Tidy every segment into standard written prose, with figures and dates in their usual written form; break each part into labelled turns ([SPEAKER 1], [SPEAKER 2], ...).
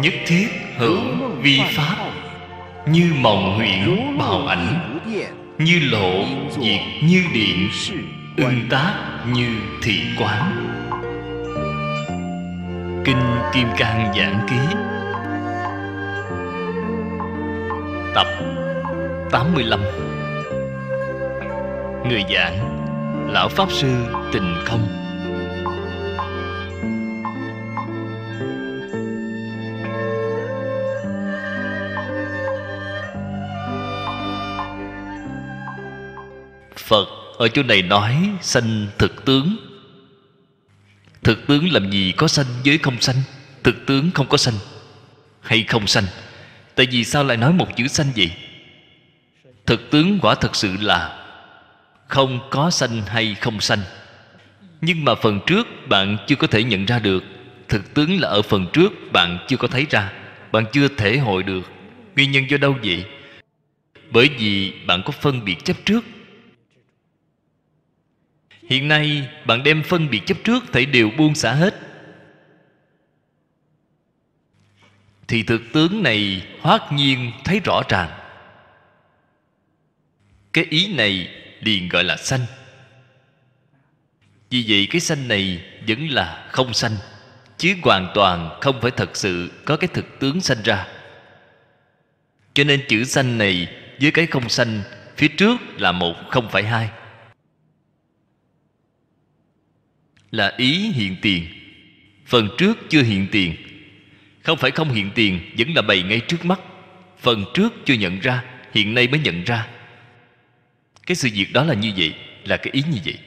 [SPEAKER 1] nhất thiết hữu vi pháp, như mộng huyễn bào ảnh, như lộ diệt như điện, ưng tác như thị quán. Kinh Kim Cang Giảng Ký, tập 85. Người giảng Lão Pháp Sư Tịnh Không. Phật ở chỗ này nói sanh thực tướng. Thực tướng làm gì có sanh với không sanh? Thực tướng không có sanh hay không sanh? Tại vì sao lại nói một chữ sanh vậy? Thực tướng quả thật sự là không có sanh hay không sanh. Nhưng mà phần trước bạn chưa có thể nhận ra được. Thực tướng là ở phần trước bạn chưa có thấy ra, bạn chưa thể hội được. Nguyên nhân do đâu vậy? Bởi vì bạn có phân biệt chấp trước. Hiện nay bạn đem phân biệt chấp trước thảy đều buông xả hết, thì thực tướng này hoát nhiên thấy rõ ràng. Cái ý này liền gọi là sanh. Vì vậy cái sanh này vẫn là không sanh, chứ hoàn toàn không phải thật sự có cái thực tướng sanh ra. Cho nên chữ sanh này với cái không sanh phía trước là một, không phải hai. Là ý hiện tiền. Phần trước chưa hiện tiền. Không phải không hiện tiền, vẫn là bày ngay trước mắt. Phần trước chưa nhận ra, hiện nay mới nhận ra. Cái sự việc đó là như vậy, là cái ý như vậy.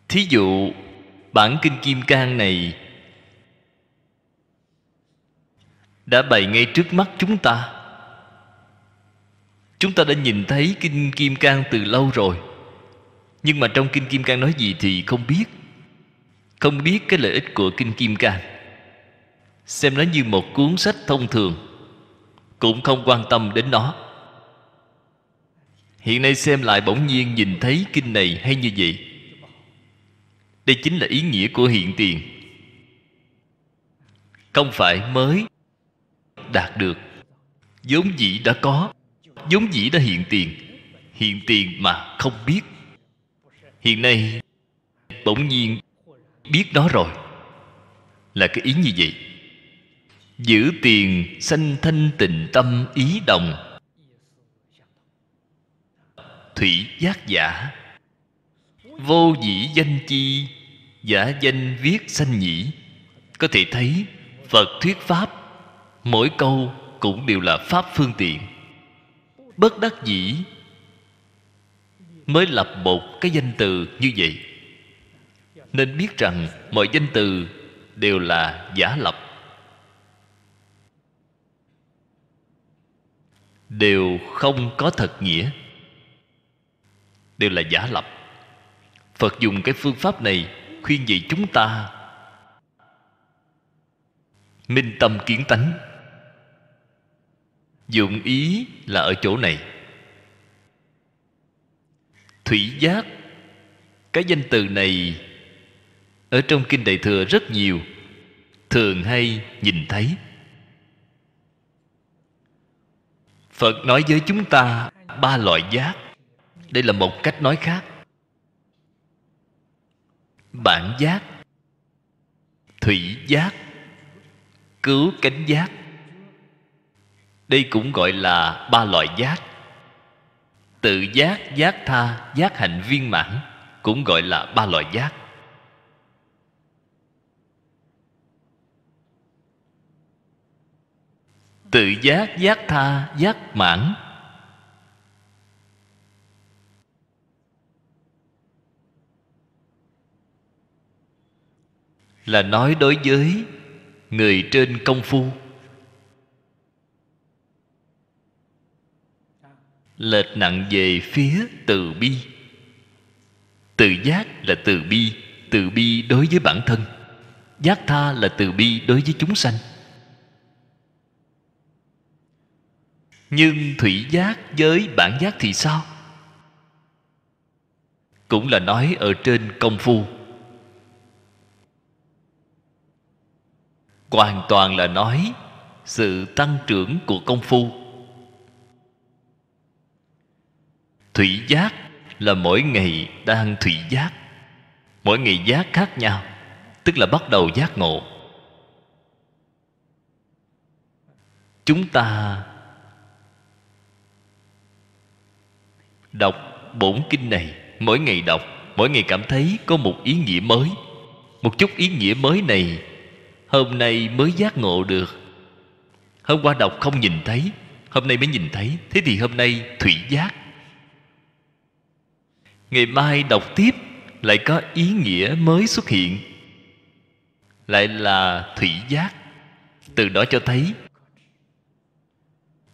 [SPEAKER 1] Thí dụ bản Kinh Kim Cang này đã bày ngay trước mắt chúng ta. Chúng ta đã nhìn thấy Kinh Kim Cang từ lâu rồi, nhưng mà trong Kinh Kim Cang nói gì thì không biết. Không biết cái lợi ích của Kinh Kim Cang. Xem nó như một cuốn sách thông thường, cũng không quan tâm đến nó. Hiện nay xem lại bỗng nhiên nhìn thấy kinh này hay như vậy. Đây chính là ý nghĩa của hiện tiền. Không phải mới đạt được, vốn dĩ đã có, vốn dĩ đã hiện tiền. Hiện tiền mà không biết, hiện nay bỗng nhiên biết nó rồi, là cái ý như vậy. Giữ tiền sanh thanh tịnh tâm ý đồng, thủy giác giả. Vô dĩ danh chi, giả danh viết sanh nhĩ. Có thể thấy Phật thuyết Pháp, mỗi câu cũng đều là Pháp phương tiện. Bất đắc dĩ mới lập một cái danh từ như vậy. Nên biết rằng mọi danh từ đều là giả lập, đều không có thật nghĩa, đều là giả lập. Phật dùng cái phương pháp này khuyên dạy chúng ta minh tâm kiến tánh. Dụng ý là ở chỗ này. Thủy giác, cái danh từ này ở trong Kinh Đại Thừa rất nhiều, thường hay nhìn thấy. Phật nói với chúng ta ba loại giác. Đây là một cách nói khác. Bản giác, thủy giác, cứu cánh giác. Đây cũng gọi là ba loại giác. Tự giác, giác tha, giác hạnh viên mãn cũng gọi là ba loại giác. Tự giác, giác tha, giác mãn là nói đối với người trên công phu. Lệch nặng về phía từ bi. Tự giác là từ bi đối với bản thân. Giác tha là từ bi đối với chúng sanh. Nhưng thủy giác với bản giác thì sao? cũng là nói ở trên công phu, hoàn toàn là nói sự tăng trưởng của công phu. Thủy giác là mỗi ngày đang thủy giác, mỗi ngày giác khác nhau, tức là bắt đầu giác ngộ. Chúng ta đọc bổn kinh này, mỗi ngày đọc, mỗi ngày cảm thấy có một ý nghĩa mới. Một chút ý nghĩa mới này hôm nay mới giác ngộ được. Hôm qua đọc không nhìn thấy, hôm nay mới nhìn thấy. Thế thì hôm nay thủy giác. Ngày mai đọc tiếp lại có ý nghĩa mới xuất hiện, lại là thủy giác. Từ đó cho thấy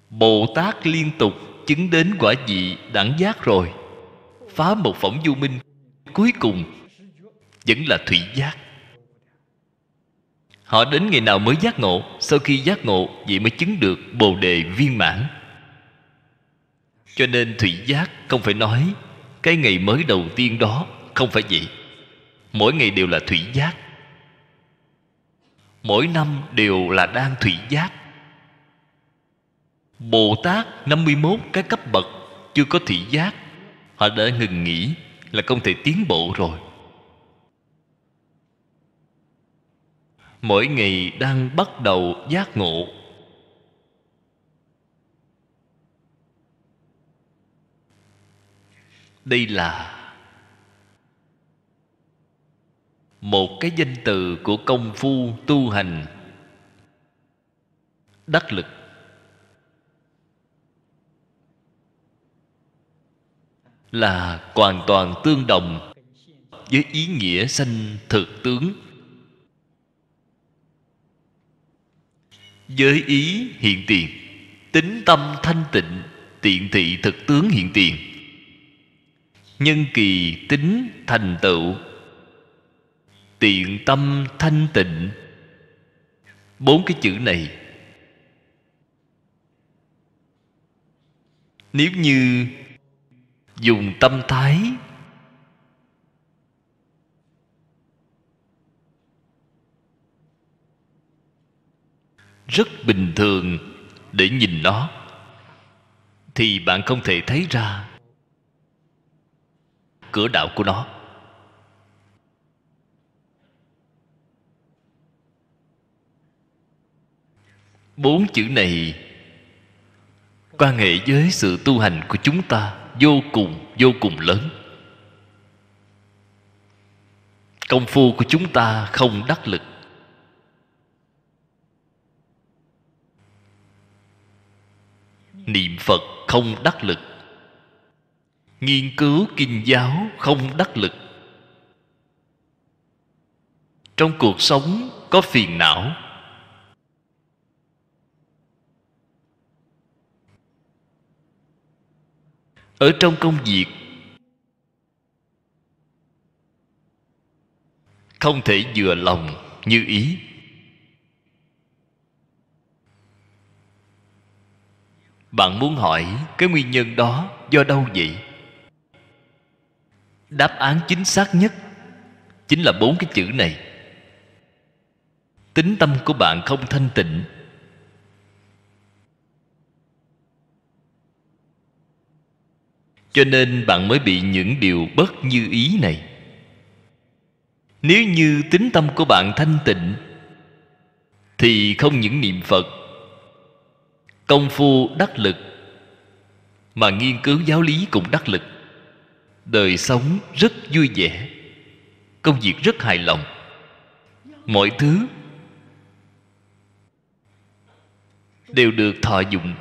[SPEAKER 1] Bồ Tát liên tục chứng đến quả vị đẳng giác rồi, phá một phỏng vô minh, cuối cùng vẫn là thủy giác. Họ đến ngày nào mới giác ngộ? Sau khi giác ngộ, vậy mới chứng được Bồ Đề viên mãn. Cho nên thủy giác không phải nói cái ngày mới đầu tiên đó, không phải vậy. Mỗi ngày đều là thủy giác, mỗi năm đều là đang thủy giác. Bồ Tát 51 cái cấp bậc chưa có thủy giác, họ đã ngừng nghỉ, là không thể tiến bộ rồi. Mỗi ngày đang bắt đầu giác ngộ. Đây là một cái danh từ của công phu tu hành đắc lực. Là hoàn toàn tương đồng với ý nghĩa sanh thực tướng. Giới ý hiện tiền, tính tâm thanh tịnh, tiện thị thực tướng hiện tiền. Nhân kỳ tính thành tựu, tiện tâm thanh tịnh. 4 cái chữ này, nếu như dùng tâm thái rất bình thường để nhìn nó, thì bạn không thể thấy ra cửa đạo của nó. Bốn chữ này quan hệ với sự tu hành của chúng ta vô cùng lớn. Công phu của chúng ta không đắc lực, niệm Phật không đắc lực, nghiên cứu kinh giáo không đắc lực. Trong cuộc sống có phiền não, ở trong công việc không thể vừa lòng như ý. Bạn muốn hỏi cái nguyên nhân đó do đâu vậy? Đáp án chính xác nhất chính là 4 cái chữ này. Tính tâm của bạn không thanh tịnh, cho nên bạn mới bị những điều bất như ý này. Nếu như tính tâm của bạn thanh tịnh, thì không những niệm Phật, công phu đắc lực, mà nghiên cứu giáo lý cũng đắc lực. Đời sống rất vui vẻ, công việc rất hài lòng, mọi thứ đều được thọ dụng.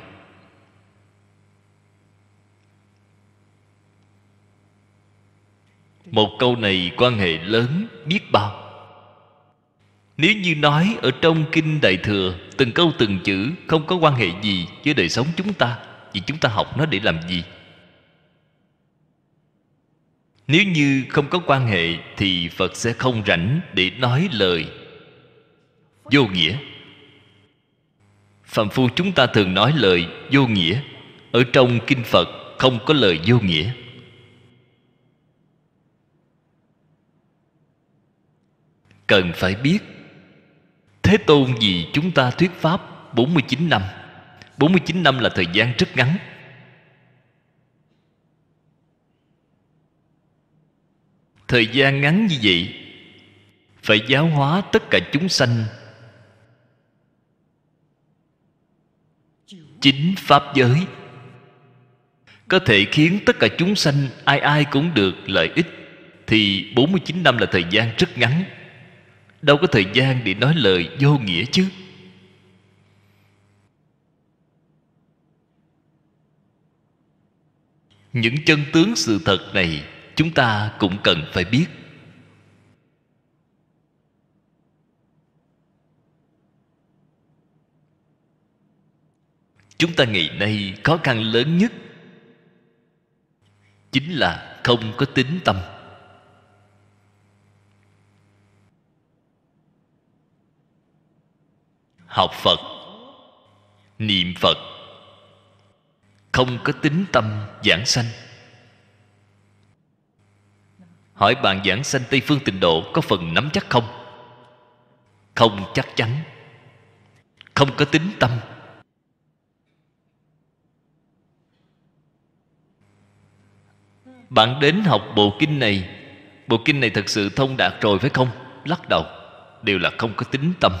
[SPEAKER 1] Một câu này quan hệ lớn biết bao. Nếu như nói ở trong Kinh Đại Thừa, từng câu từng chữ không có quan hệ gì với đời sống chúng ta, thì chúng ta học nó để làm gì? Nếu như không có quan hệ thì Phật sẽ không rảnh để nói lời vô nghĩa. Phàm phu chúng ta thường nói lời vô nghĩa. Ở trong Kinh Phật không có lời vô nghĩa. cần phải biết Thế Tôn vì chúng ta thuyết pháp 49 năm. 49 năm là thời gian rất ngắn. Thời gian ngắn như vậy, phải giáo hóa tất cả chúng sanh chính pháp giới, có thể khiến tất cả chúng sanh ai ai cũng được lợi ích, thì 49 năm là thời gian rất ngắn. Đâu có thời gian để nói lời vô nghĩa chứ. Những chân tướng sự thật này chúng ta cũng cần phải biết. Chúng ta ngày nay khó khăn lớn nhất chính là không có tín tâm. Học Phật, niệm Phật, không có tín tâm giảng sanh. Hỏi bạn giảng sanh Tây Phương Tịnh Độ có phần nắm chắc không? Không chắc chắn. Không có tín tâm. Bạn đến học bộ kinh này, bộ kinh này thật sự thông đạt rồi phải không? Lắc đầu. Đều là không có tín tâm.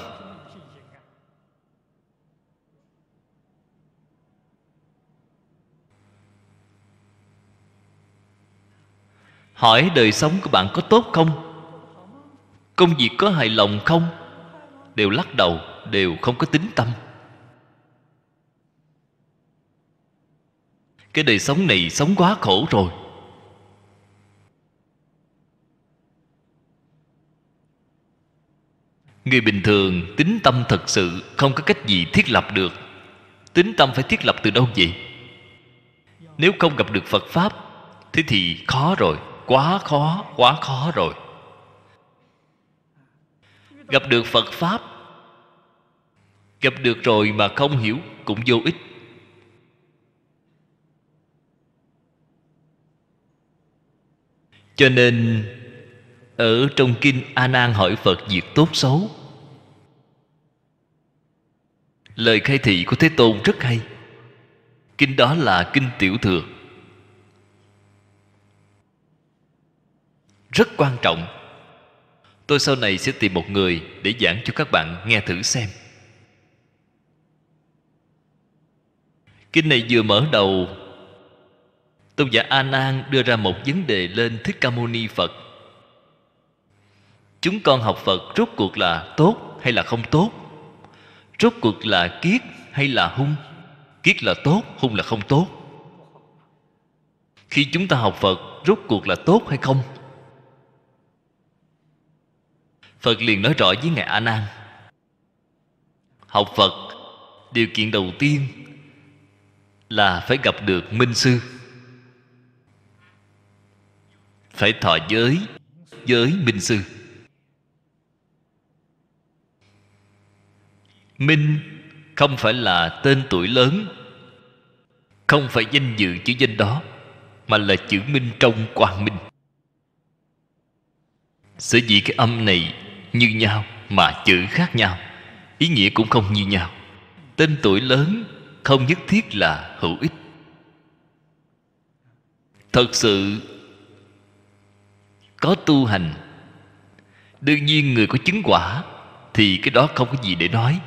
[SPEAKER 1] Hỏi đời sống của bạn có tốt không? Công việc có hài lòng không? Đều lắc đầu, đều không có tín tâm. Cái đời sống này sống quá khổ rồi. Người bình thường tín tâm thật sự không có cách gì thiết lập được. Tín tâm phải thiết lập từ đâu vậy? Nếu không gặp được Phật Pháp, thế thì khó rồi. Quá khó rồi. Gặp được Phật Pháp, gặp được rồi mà không hiểu cũng vô ích. Cho nên ở trong kinh A Nan hỏi Phật việc tốt xấu, lời khai thị của Thế Tôn rất hay. Kinh đó là kinh Tiểu Thừa, rất quan trọng. Tôi sau này sẽ tìm một người để giảng cho các bạn nghe thử xem. Kinh này vừa mở đầu, Tôn giả A Nan đưa ra một vấn đề lên Thích Ca Mâu Ni Phật. Chúng con học Phật rốt cuộc là tốt hay là không tốt? Rốt cuộc là kiết hay là hung? Kiết là tốt, hung là không tốt. Khi chúng ta học Phật, rốt cuộc là tốt hay không? Phật liền nói rõ với Ngài A Nan. Học Phật, điều kiện đầu tiên là phải gặp được minh sư. Phải thọ giới với minh sư. Minh không phải là tên tuổi lớn, không phải danh dự chữ danh đó, mà là chữ minh trong quang minh. Sở dĩ cái âm này như nhau mà chữ khác nhau, ý nghĩa cũng không như nhau. Tên tuổi lớn không nhất thiết là hữu ích. Thật sự có tu hành, đương nhiên người có chứng quả thì cái đó không có gì để nói.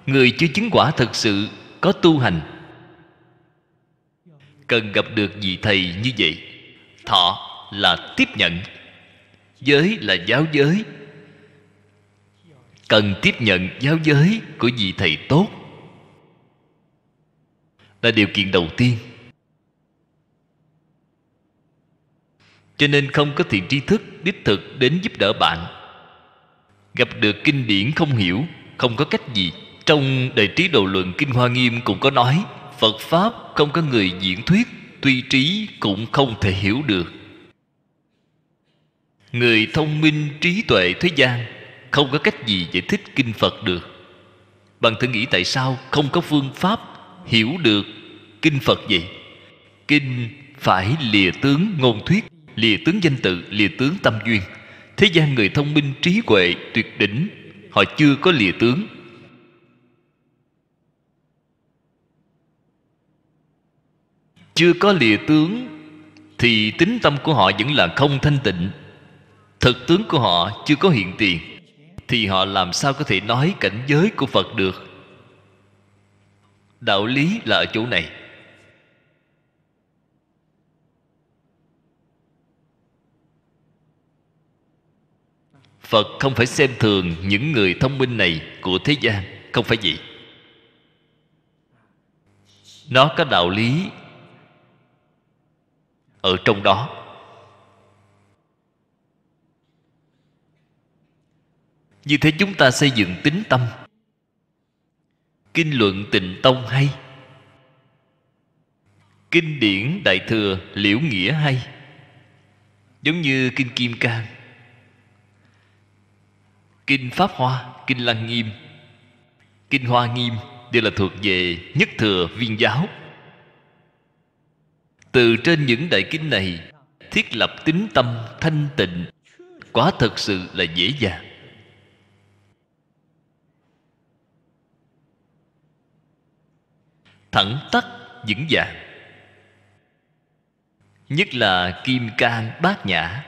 [SPEAKER 1] Người chưa chứng quả thật sự có tu hành, cần gặp được vị thầy như vậy. Thọ là tiếp nhận, giới là giáo giới, cần tiếp nhận giáo giới của vị thầy tốt, là điều kiện đầu tiên. Cho nên không có thiện tri thức đích thực đến giúp đỡ bạn. Gặp được kinh điển không hiểu, không có cách gì. Trong Đại Trí Độ Luận Kinh Hoa Nghiêm cũng có nói, Phật Pháp không có người diễn thuyết, tuy trí cũng không thể hiểu được. Người thông minh trí tuệ thế gian không có cách gì giải thích kinh Phật được. Bạn thử nghĩ tại sao không có phương pháp hiểu được kinh Phật vậy? Kinh phải lìa tướng ngôn thuyết, lìa tướng danh tự, lìa tướng tâm duyên. Thế gian người thông minh trí huệ tuyệt đỉnh, họ chưa có lìa tướng. Chưa có lìa tướng thì tính tâm của họ vẫn là không thanh tịnh. Thực tướng của họ chưa có hiện tiền, thì họ làm sao có thể nói cảnh giới của Phật được? Đạo lý là ở chỗ này. Phật không phải xem thường những người thông minh này của thế gian, không phải vậy. Nó có đạo lý ở trong đó. Như thế chúng ta xây dựng tín tâm. Kinh luận Tịnh Tông hay, kinh điển Đại Thừa Liễu Nghĩa hay, giống như kinh Kim Cang, kinh Pháp Hoa, kinh Lăng Nghiêm, kinh Hoa Nghiêm đều là thuộc về nhất thừa viên giáo. Từ trên những đại kinh này thiết lập tín tâm thanh tịnh, quả thật sự là dễ dàng. Thẳng tắc vững vàng. Nhất là Kim Cang Bát Nhã,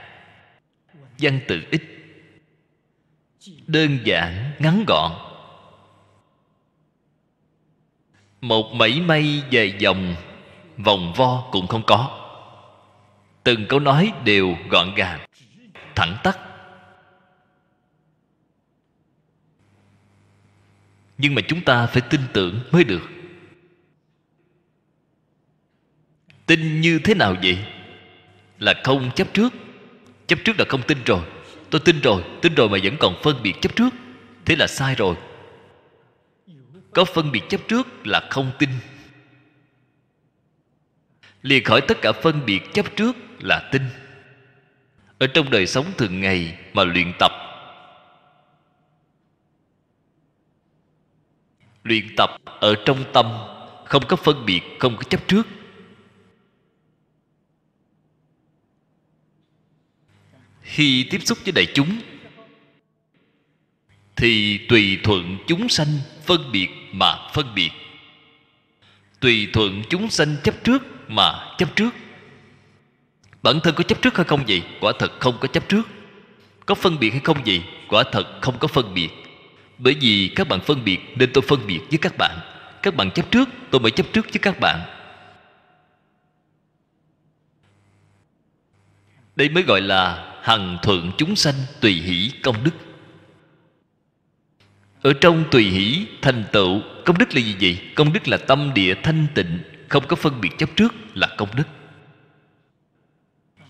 [SPEAKER 1] văn tự ít, đơn giản ngắn gọn, một mảy may dài dòng vòng vo cũng không có. Từng câu nói đều gọn gàng, thẳng tắc. Nhưng mà chúng ta phải tin tưởng mới được. Tin như thế nào vậy? Là không chấp trước. Chấp trước là không tin rồi. Tôi tin rồi mà vẫn còn phân biệt chấp trước, thế là sai rồi. Có phân biệt chấp trước là không tin. Lìa khỏi tất cả phân biệt chấp trước là tin. Ở trong đời sống thường ngày mà luyện tập. Luyện tập ở trong tâm, không có phân biệt, không có chấp trước. Khi tiếp xúc với đại chúng thì tùy thuận chúng sanh phân biệt mà phân biệt, tùy thuận chúng sanh chấp trước mà chấp trước. Bản thân có chấp trước hay không vậy? Quả thật không có chấp trước. Có phân biệt hay không vậy? Quả thật không có phân biệt. Bởi vì các bạn phân biệt nên tôi phân biệt với các bạn. Các bạn chấp trước, tôi mới chấp trước với các bạn. Đây mới gọi là hằng thuận chúng sanh tùy hỷ công đức. Ở trong tùy hỷ thành tựu công đức là gì vậy? Công đức là tâm địa thanh tịnh, không có phân biệt chấp trước là công đức.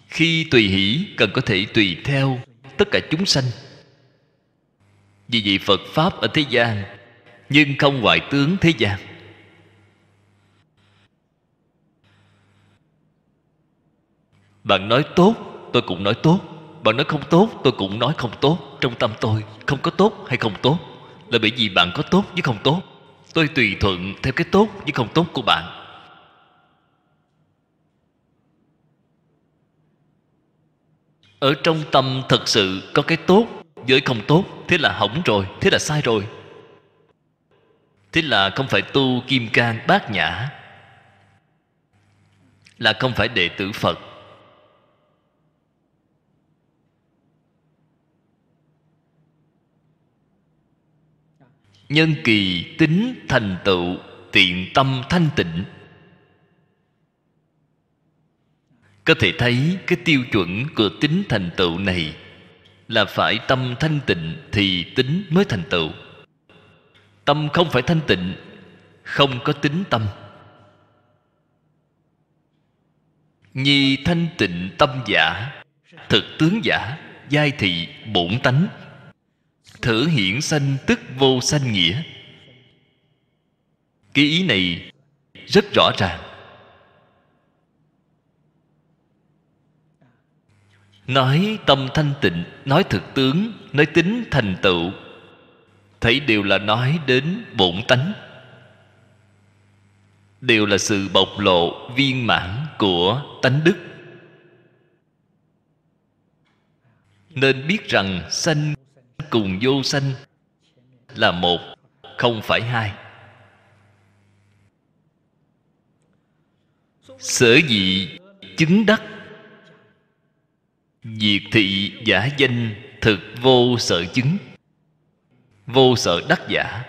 [SPEAKER 1] Khi tùy hỷ cần có thể tùy theo tất cả chúng sanh. Vì vậy Phật Pháp ở thế gian nhưng không ngoại tướng thế gian. Bạn nói tốt, tôi cũng nói tốt. Bạn nói không tốt, tôi cũng nói không tốt. Trong tâm tôi không có tốt hay không tốt, là bởi vì bạn có tốt với không tốt. Tôi tùy thuận theo cái tốt với không tốt của bạn. Ở trong tâm thật sự có cái tốt với không tốt, thế là hỏng rồi, thế là sai rồi. Thế là không phải tu Kim Cang Bát Nhã, là không phải đệ tử Phật. Nhân kỳ tính thành tựu tiện tâm thanh tịnh. Có thể thấy cái tiêu chuẩn của tính thành tựu này là phải tâm thanh tịnh thì tính mới thành tựu. Tâm không phải thanh tịnh, không có tính tâm. Nhi thanh tịnh tâm giả, thực tướng giả, giai thị bổn tánh. Thử hiển sanh tức vô sanh nghĩa. Cái ý này rất rõ ràng. Nói tâm thanh tịnh, nói thực tướng, nói tính thành tựu, thấy đều là nói đến bổn tánh, đều là sự bộc lộ viên mãn của tánh đức. Nên biết rằng sanh cùng vô sanh là một, không phải hai. Sở dĩ chứng đắc diệt thị giả danh thực vô sở chứng, vô sở đắc giả.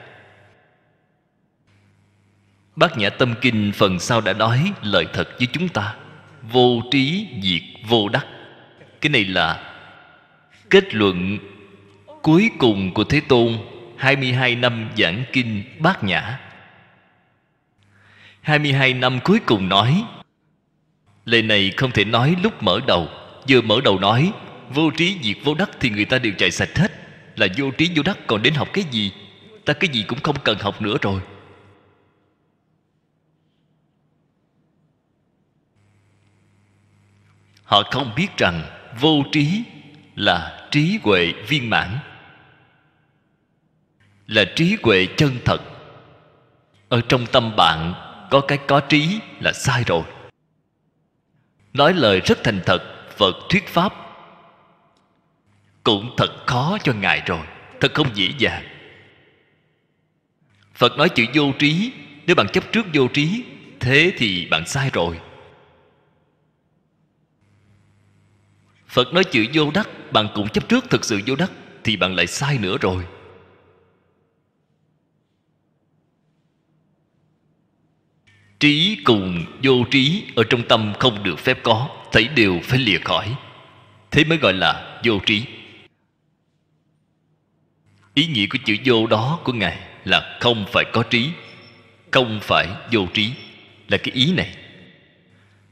[SPEAKER 1] Bát Nhã Tâm Kinh phần sau đã nói lời thật với chúng ta: vô trí diệt vô đắc. Cái này là kết luận cuối cùng của Thế Tôn 22 năm giảng kinh Bát Nhã. 22 năm cuối cùng nói. Lời này không thể nói lúc mở đầu. Vừa mở đầu nói vô trí diệt vô đắc thì người ta đều chạy sạch hết. Là vô trí vô đắc, còn đến học cái gì? Ta cái gì cũng không cần học nữa rồi. Họ không biết rằng vô trí là trí huệ viên mãn, là trí huệ chân thật. Ở trong tâm bạn có cái có trí là sai rồi. Nói lời rất thành thật, Phật thuyết pháp cũng thật khó cho Ngài rồi, thật không dễ dàng. Phật nói chữ vô trí, nếu bạn chấp trước vô trí, thế thì bạn sai rồi. Phật nói chữ vô đắc, bạn cũng chấp trước thực sự vô đắc, thì bạn lại sai nữa rồi. Trí cùng vô trí ở trong tâm không được phép có, thấy đều phải lìa khỏi. Thế mới gọi là vô trí. Ý nghĩa của chữ vô đó của Ngài là không phải có trí, không phải vô trí, là cái ý này.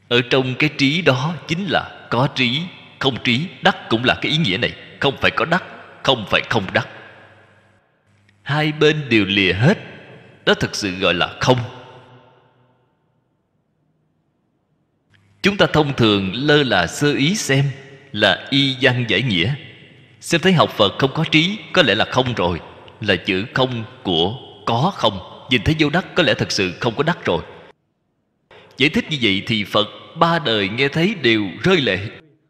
[SPEAKER 1] Ở trong cái trí đó chính là có trí, không trí. Đắc cũng là cái ý nghĩa này. Không phải có đắc, không phải không đắc. Hai bên đều lìa hết. Đó thực sự gọi là không. Chúng ta thông thường lơ là sơ ý xem là y văn giải nghĩa. Xem thấy học Phật không có trí, có lẽ là không rồi, là chữ không của có không. Nhìn thấy vô đắc, có lẽ thật sự không có đắc rồi. Giải thích như vậy thì Phật ba đời nghe thấy đều rơi lệ,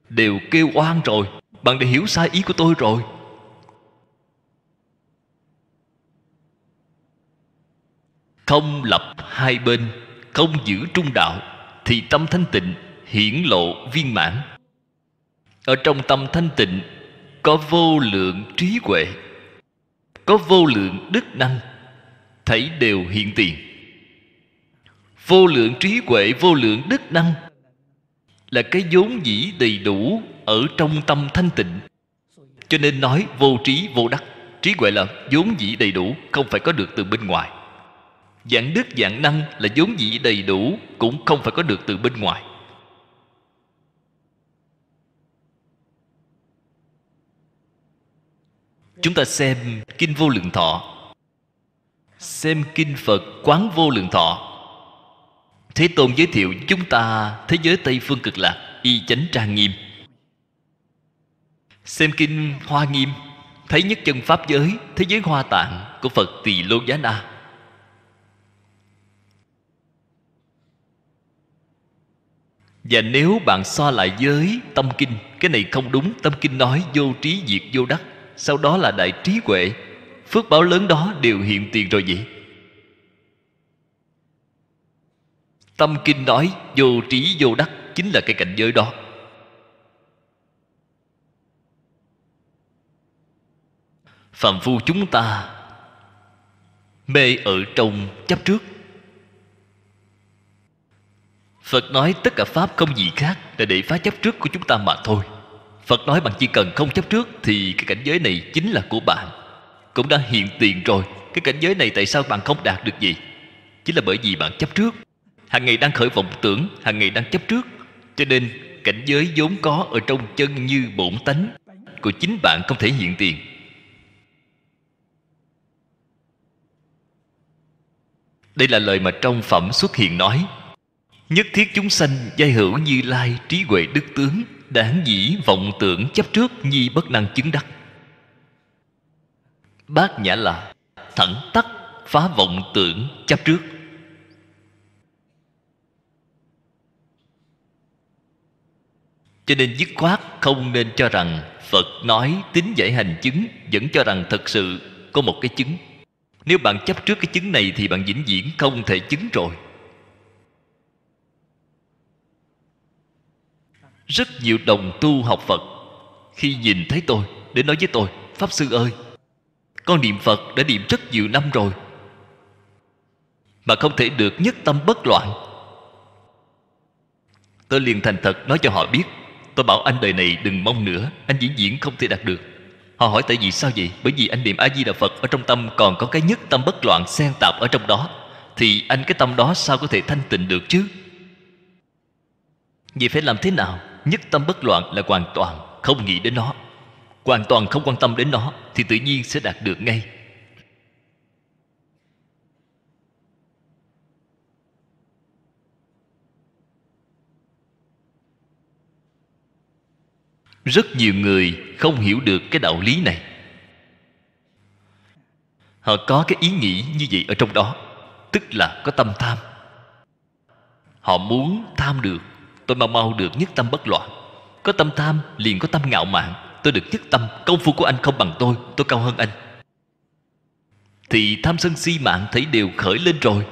[SPEAKER 1] đều kêu oan rồi. Bạn đã hiểu sai ý của tôi rồi. Không lập hai bên, không giữ trung đạo, thì tâm thanh tịnh hiển lộ viên mãn. Ở trong tâm thanh tịnh có vô lượng trí huệ, có vô lượng đức năng, thảy đều hiện tiền. Vô lượng trí huệ, vô lượng đức năng là cái vốn dĩ đầy đủ ở trong tâm thanh tịnh. Cho nên nói vô trí vô đắc. Trí huệ là vốn dĩ đầy đủ, không phải có được từ bên ngoài. Dạng đức dạng năng là vốn dĩ đầy đủ, cũng không phải có được từ bên ngoài. Chúng ta xem Kinh Vô Lượng Thọ, xem Kinh Phật Quán Vô Lượng Thọ. Thế Tôn giới thiệu chúng ta thế giới Tây Phương Cực Lạc y chánh trang nghiêm. Xem Kinh Hoa Nghiêm, thấy nhất chân Pháp giới, thế giới Hoa Tạng của Phật Tỳ Lô Giá Na. Và nếu bạn so lại với Tâm Kinh, cái này không đúng. Tâm Kinh nói vô trí diệt vô đắc, sau đó là đại trí huệ. Phước báo lớn đó đều hiện tiền rồi vậy. Tâm Kinh nói vô trí vô đắc chính là cái cảnh giới đó. Phàm phu chúng ta mê ở trong chấp trước. Phật nói tất cả Pháp không gì khác là để phá chấp trước của chúng ta mà thôi. Phật nói bạn chỉ cần không chấp trước thì cái cảnh giới này chính là của bạn, cũng đã hiện tiền rồi. Cái cảnh giới này tại sao bạn không đạt được gì? Chính là bởi vì bạn chấp trước. Hàng ngày đang khởi vọng tưởng, hàng ngày đang chấp trước. Cho nên cảnh giới vốn có ở trong chân như bổn tánh của chính bạn không thể hiện tiền. Đây là lời mà trong Phẩm Xuất Hiện nói: nhất thiết chúng sanh giai hữu Như Lai trí huệ đức tướng, đáng dĩ vọng tưởng chấp trước nhi bất năng chứng đắc. Bát Nhã là thẳng tắc phá vọng tưởng chấp trước. Cho Cho nên dứt khoát không nên cho rằng Phật nói tín giải hành chứng, vẫn cho rằng thật sự có một cái chứng. Nếu bạn chấp trước cái chứng này thì bạn vĩnh viễn không thể chứng rồi. Rất nhiều đồng tu học Phật khi nhìn thấy tôi đến nói với tôi: Pháp Sư ơi, con niệm Phật đã niệm rất nhiều năm rồi mà không thể được nhất tâm bất loạn. Tôi liền thành thật nói cho họ biết. Tôi bảo anh đời này đừng mong nữa, anh vĩnh viễn không thể đạt được. Họ hỏi tại vì sao vậy? Bởi vì anh niệm A-di-đà Phật, ở trong tâm còn có cái nhất tâm bất loạn xen tạp ở trong đó, thì anh cái tâm đó sao có thể thanh tịnh được chứ? Vậy phải làm thế nào? Nhất tâm bất loạn là hoàn toàn không nghĩ đến nó, hoàn toàn không quan tâm đến nó, thì tự nhiên sẽ đạt được ngay. Rất nhiều người không hiểu được cái đạo lý này. Họ có cái ý nghĩ như vậy ở trong đó, tức là có tâm tham. Họ muốn tham được, tôi mau mau được nhất tâm bất loạn. Có tâm tham liền có tâm ngạo mạn. Tôi được nhất tâm, công phu của anh không bằng tôi cao hơn anh. Thì tham sân si mạng thấy đều khởi lên rồi.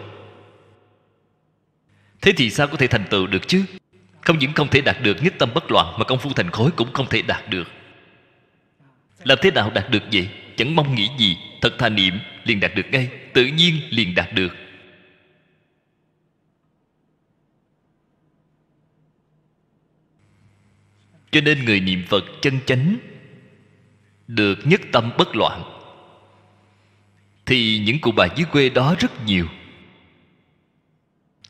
[SPEAKER 1] Thế thì sao có thể thành tựu được chứ? Không những không thể đạt được nhất tâm bất loạn, mà công phu thành khối cũng không thể đạt được. Làm thế nào đạt được vậy? Chẳng mong nghĩ gì, thật thà niệm liền đạt được ngay, tự nhiên liền đạt được. Cho nên người niệm Phật chân chánh được nhất tâm bất loạn thì những cụ bà dưới quê đó rất nhiều.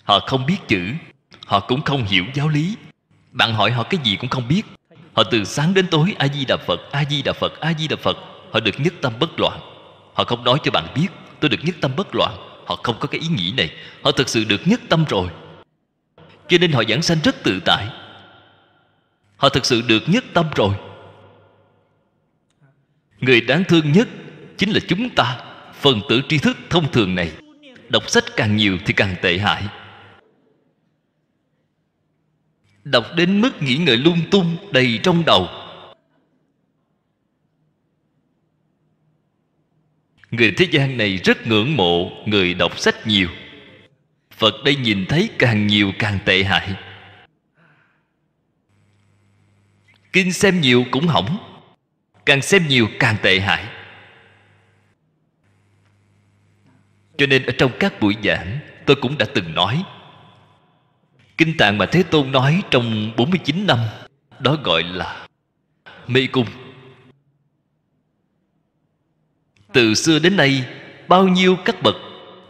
[SPEAKER 1] Họ không biết chữ, họ cũng không hiểu giáo lý. Bạn hỏi họ cái gì cũng không biết. Họ từ sáng đến tối A-di-đà Phật, A-di-đà Phật, A-di-đà Phật. Họ được nhất tâm bất loạn. Họ không nói cho bạn biết tôi được nhất tâm bất loạn. Họ không có cái ý nghĩ này. Họ thực sự được nhất tâm rồi. Cho nên họ giảng sanh rất tự tại. Họ thực sự được nhất tâm rồi. Người đáng thương nhất chính là chúng ta, phần tử tri thức thông thường này. Đọc sách càng nhiều thì càng tệ hại. Đọc đến mức nghĩ ngợi lung tung đầy trong đầu. Người thế gian này rất ngưỡng mộ người đọc sách nhiều. Phật đây nhìn thấy càng nhiều càng tệ hại. Kinh xem nhiều cũng hỏng, càng xem nhiều càng tệ hại. Cho nên ở trong các buổi giảng tôi cũng đã từng nói, Kinh Tạng mà Thế Tôn nói trong 49 năm, đó gọi là mê cung. Từ xưa đến nay, bao nhiêu các bậc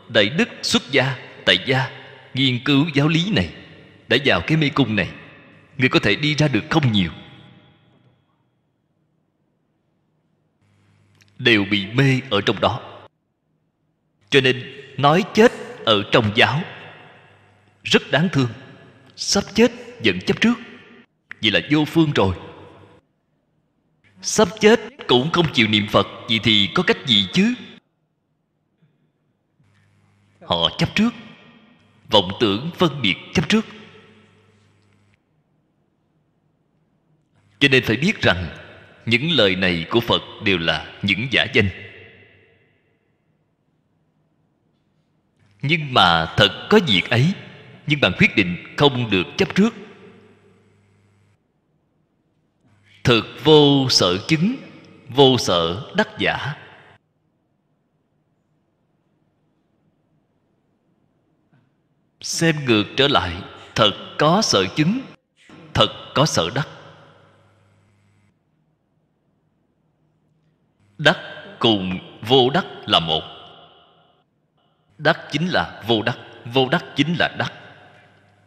[SPEAKER 1] đại đức xuất gia, tại gia nghiên cứu giáo lý này, đã vào cái mê cung này. Người có thể đi ra được không nhiều, đều bị mê ở trong đó. Cho nên nói chết ở trong giáo rất đáng thương. Sắp chết vẫn chấp trước, vậy là vô phương rồi. Sắp chết cũng không chịu niệm Phật, vậy thì có cách gì chứ? Họ chấp trước, vọng tưởng phân biệt chấp trước. Cho nên phải biết rằng những lời này của Phật đều là những giả danh. Nhưng mà thật có việc ấy, nhưng bạn quyết định không được chấp trước. Thực vô sở chứng, vô sở đắc giả. Xem ngược trở lại, thật có sở chứng, thật có sở đắc. Đắc cùng vô đắc là một. Đắc chính là vô đắc, vô đắc chính là đắc.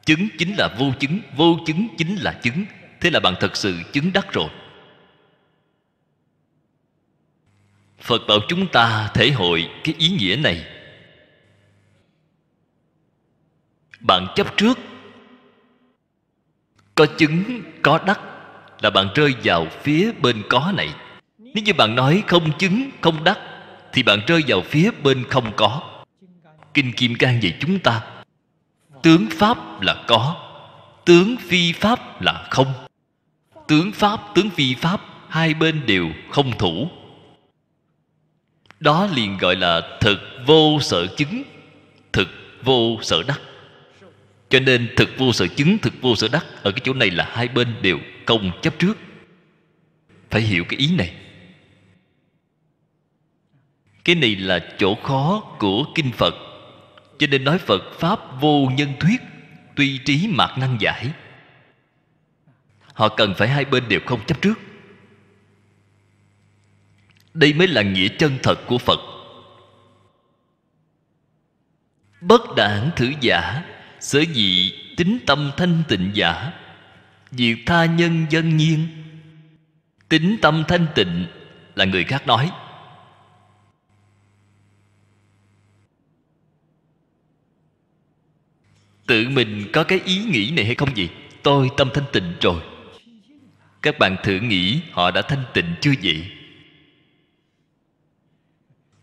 [SPEAKER 1] Chứng chính là vô chứng, vô chứng chính là chứng. Thế là bạn thật sự chứng đắc rồi. Phật bảo chúng ta thể hội cái ý nghĩa này. Bạn chấp trước, có chứng, có đắc, là bạn rơi vào phía bên có này. Nếu như bạn nói không chứng, không đắc, thì bạn rơi vào phía bên không có. Kinh Kim Cang dạy chúng ta, tướng pháp là có, tướng phi pháp là không. Tướng pháp, tướng phi pháp, hai bên đều không thủ. Đó liền gọi là thực vô sở chứng, thực vô sở đắc. Cho nên thực vô sở chứng, thực vô sở đắc, ở cái chỗ này là hai bên đều không chấp trước. Phải hiểu cái ý này. Cái này là chỗ khó của kinh Phật. Cho nên nói Phật Pháp vô nhân thuyết, tuy trí mạt năng giải. Họ cần phải hai bên đều không chấp trước. Đây mới là nghĩa chân thật của Phật. Bất đảng thử giả, sở dĩ tính tâm thanh tịnh giả, diệt tha nhân dân nhiên. Tính tâm thanh tịnh là người khác nói. Tự mình có cái ý nghĩ này hay không gì? Tôi tâm thanh tịnh rồi. Các bạn thử nghĩ họ đã thanh tịnh chưa vậy?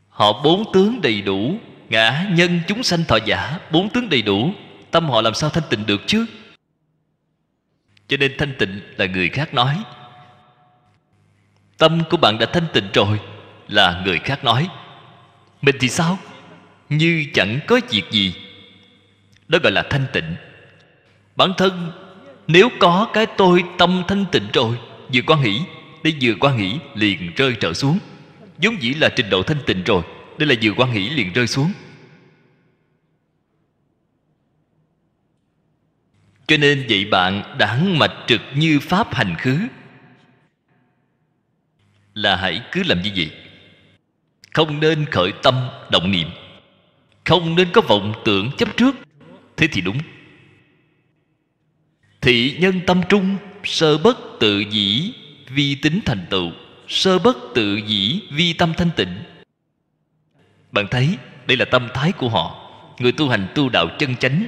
[SPEAKER 1] Họ bốn tướng đầy đủ, ngã nhân chúng sanh thọ giả, bốn tướng đầy đủ, tâm họ làm sao thanh tịnh được chứ? Cho nên thanh tịnh là người khác nói. Tâm của bạn đã thanh tịnh rồi là người khác nói. Mình thì sao? Như chẳng có việc gì. Đó gọi là thanh tịnh. Bản thân nếu có cái tôi tâm thanh tịnh rồi, vừa quan hỷ, đây vừa quan hỷ liền rơi trở xuống. Vốn dĩ là trình độ thanh tịnh rồi, đây là vừa quan hỷ liền rơi xuống. Cho nên vậy bạn đãng mạch trực như pháp hành khứ, là hãy cứ làm như vậy. Không nên khởi tâm động niệm, không nên có vọng tưởng chấp trước. Thế thì đúng. Thị nhân tâm trung, sơ bất tự dĩ vi tính thành tựu, sơ bất tự dĩ vi tâm thanh tịnh. Bạn thấy đây là tâm thái của họ. Người tu hành tu đạo chân chánh,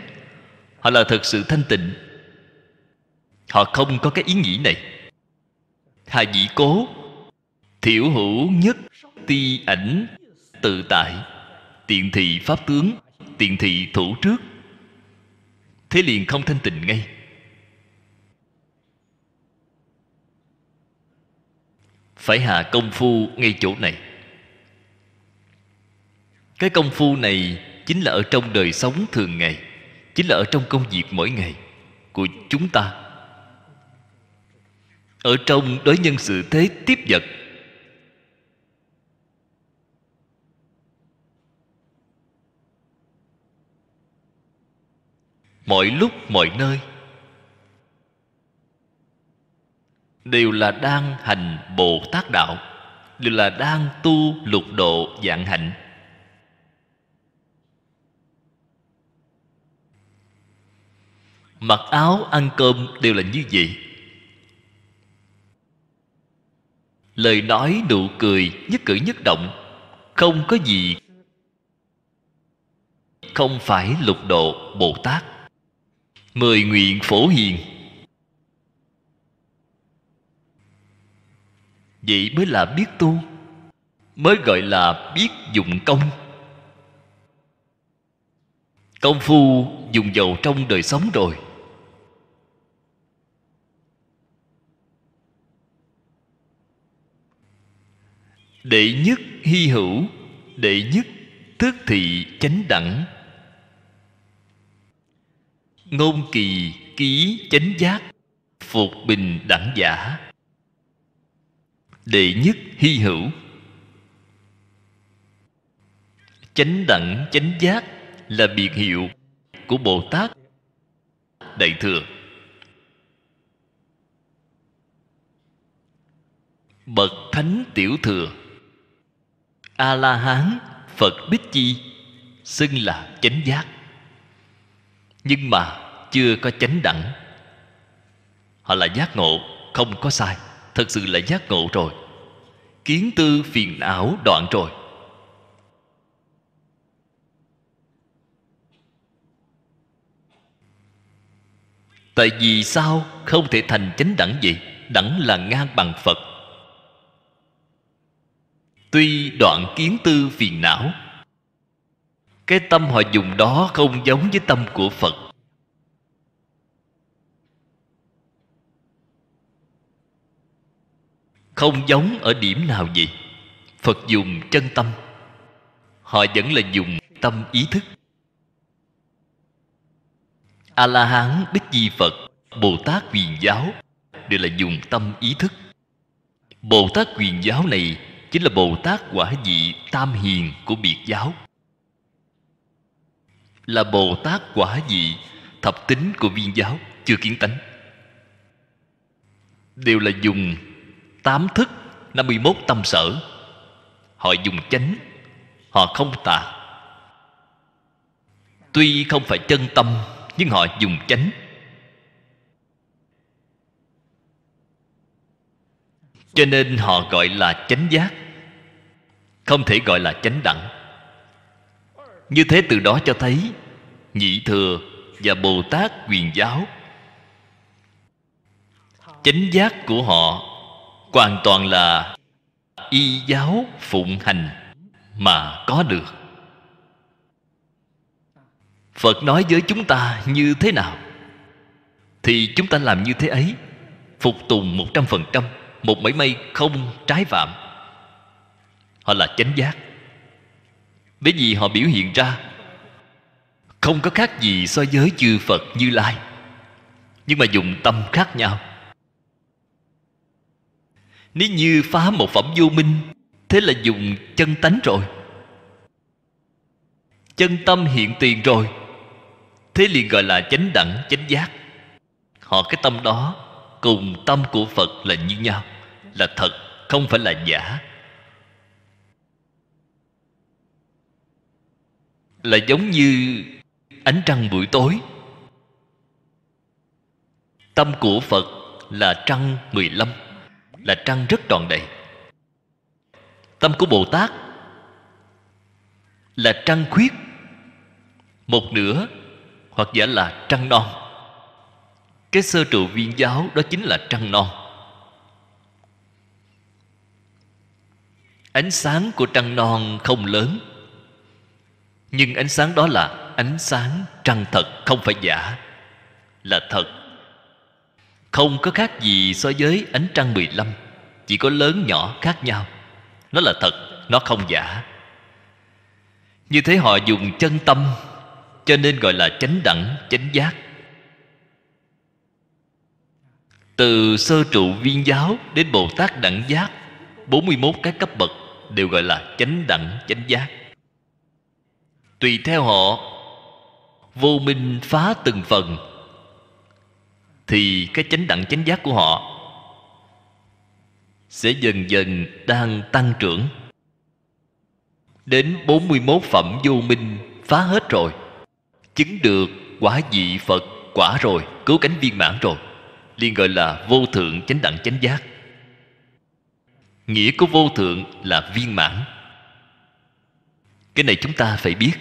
[SPEAKER 1] họ là thật sự thanh tịnh. Họ không có cái ý nghĩ này. Hà dĩ cố, thiểu hữu nhất ti ảnh tự tại, tiện thị pháp tướng, tiện thị thủ trước. Thế liền không thanh tịnh ngay. Phải hạ công phu ngay chỗ này. Cái công phu này chính là ở trong đời sống thường ngày, chính là ở trong công việc mỗi ngày của chúng ta, ở trong đối nhân xử thế tiếp vật. Mọi lúc mọi nơi đều là đang hành Bồ Tát đạo, đều là đang tu lục độ vạn hạnh. Mặc áo ăn cơm đều là như vậy. Lời nói nụ cười nhất cử nhất động, không có gì không phải lục độ Bồ Tát. Mười nguyện phổ hiền, vậy mới là biết tu, mới gọi là biết dụng công. Công phu dùng vào trong đời sống rồi. Đệ nhất hy hữu, đệ nhất thức thị chánh đẳng, ngôn kỳ ký chánh giác, phục bình đẳng giả. Đệ nhất hy hữu, chánh đẳng chánh giác là biệt hiệu của Bồ Tát Đại Thừa. Bậc thánh tiểu thừa, A La Hán, Phật Bích Chi xưng là chánh giác, nhưng mà chưa có chánh đẳng. Họ là giác ngộ, không có sai, thật sự là giác ngộ rồi. Kiến tư phiền não đoạn rồi. Tại vì sao không thể thành chánh đẳng vậy? Đẳng là ngang bằng Phật. Tuy đoạn kiến tư phiền não, cái tâm họ dùng đó không giống với tâm của Phật. không giống ở điểm nào vậy? Phật dùng chân tâm, họ vẫn là dùng tâm ý thức. A La Hán, Bích Chi Phật, Bồ Tát Huyền Giáo đều là dùng tâm ý thức. Bồ Tát Huyền Giáo này chính là Bồ Tát quả vị tam hiền của biệt giáo, là Bồ Tát quả vị thập tính của viên giáo, chưa kiến tánh. Đều là dùng 8 thức, 51 tâm sở. Họ dùng chánh, họ không tà. Tuy không phải chân tâm, nhưng họ dùng chánh. Cho nên họ gọi là chánh giác, không thể gọi là chánh đẳng. Như thế từ đó cho thấy Nhị Thừa và Bồ Tát Huyền Giáo, chánh giác của họ hoàn toàn là y giáo phụng hành mà có được. Phật nói với chúng ta như thế nào thì chúng ta làm như thế ấy, phục tùng 100%, một mảy may không trái phạm. Họ là chánh giác. Bởi vì họ biểu hiện ra không có khác gì so với chư Phật Như Lai, nhưng mà dùng tâm khác nhau. Nếu như phá một phẩm vô minh, thế là dùng chân tánh rồi, chân tâm hiện tiền rồi, thế liền gọi là chánh đẳng chánh giác. Họ cái tâm đó cùng tâm của Phật là như nhau, là thật, không phải là giả. Là giống như ánh trăng buổi tối. Tâm của Phật là trăng 15, là trăng rất tròn đầy. Tâm của Bồ Tát là trăng khuyết, một nửa, hoặc giả là trăng non. Cái sơ trụ viên giáo đó chính là trăng non. Ánh sáng của trăng non không lớn, nhưng ánh sáng đó là ánh sáng trăng thật, không phải giả, là thật. Không có khác gì so với ánh trăng 15, chỉ có lớn nhỏ khác nhau. Nó là thật, nó không giả. Như thế họ dùng chân tâm, cho nên gọi là chánh đẳng chánh giác. Từ sơ trụ viên giáo đến Bồ Tát đẳng giác, 41 cái cấp bậc đều gọi là chánh đẳng chánh giác. Tùy theo họ vô minh phá từng phần, thì cái chánh đẳng chánh giác của họ sẽ dần dần đang tăng trưởng. Đến 41 phẩm vô minh phá hết rồi, chứng được quả vị Phật quả rồi, cứu cánh viên mãn rồi, liền gọi là vô thượng chánh đẳng chánh giác. Nghĩa của vô thượng là viên mãn. Cái này chúng ta phải biết.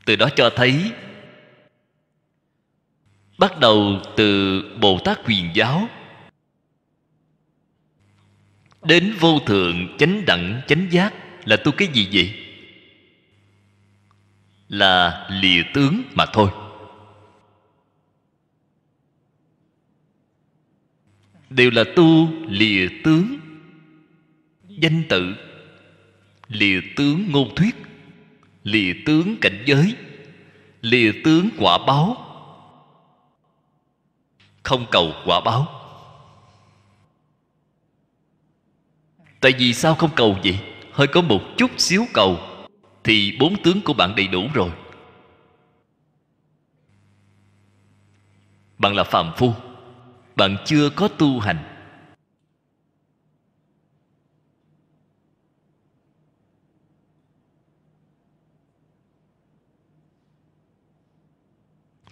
[SPEAKER 1] Từ đó cho thấy bắt đầu từ Bồ Tát Huyền Giáo đến vô thượng chánh đẳng chánh giác là tu cái gì vậy? Là lìa tướng mà thôi. Đều là tu lìa tướng danh tự, lìa tướng ngôn thuyết, lìa tướng cảnh giới, lìa tướng quả báo. Không cầu quả báo. Tại vì sao không cầu vậy? Hơi có một chút xíu cầu thì 4 tướng của bạn đầy đủ rồi. Bạn là phàm phu, bạn chưa có tu hành.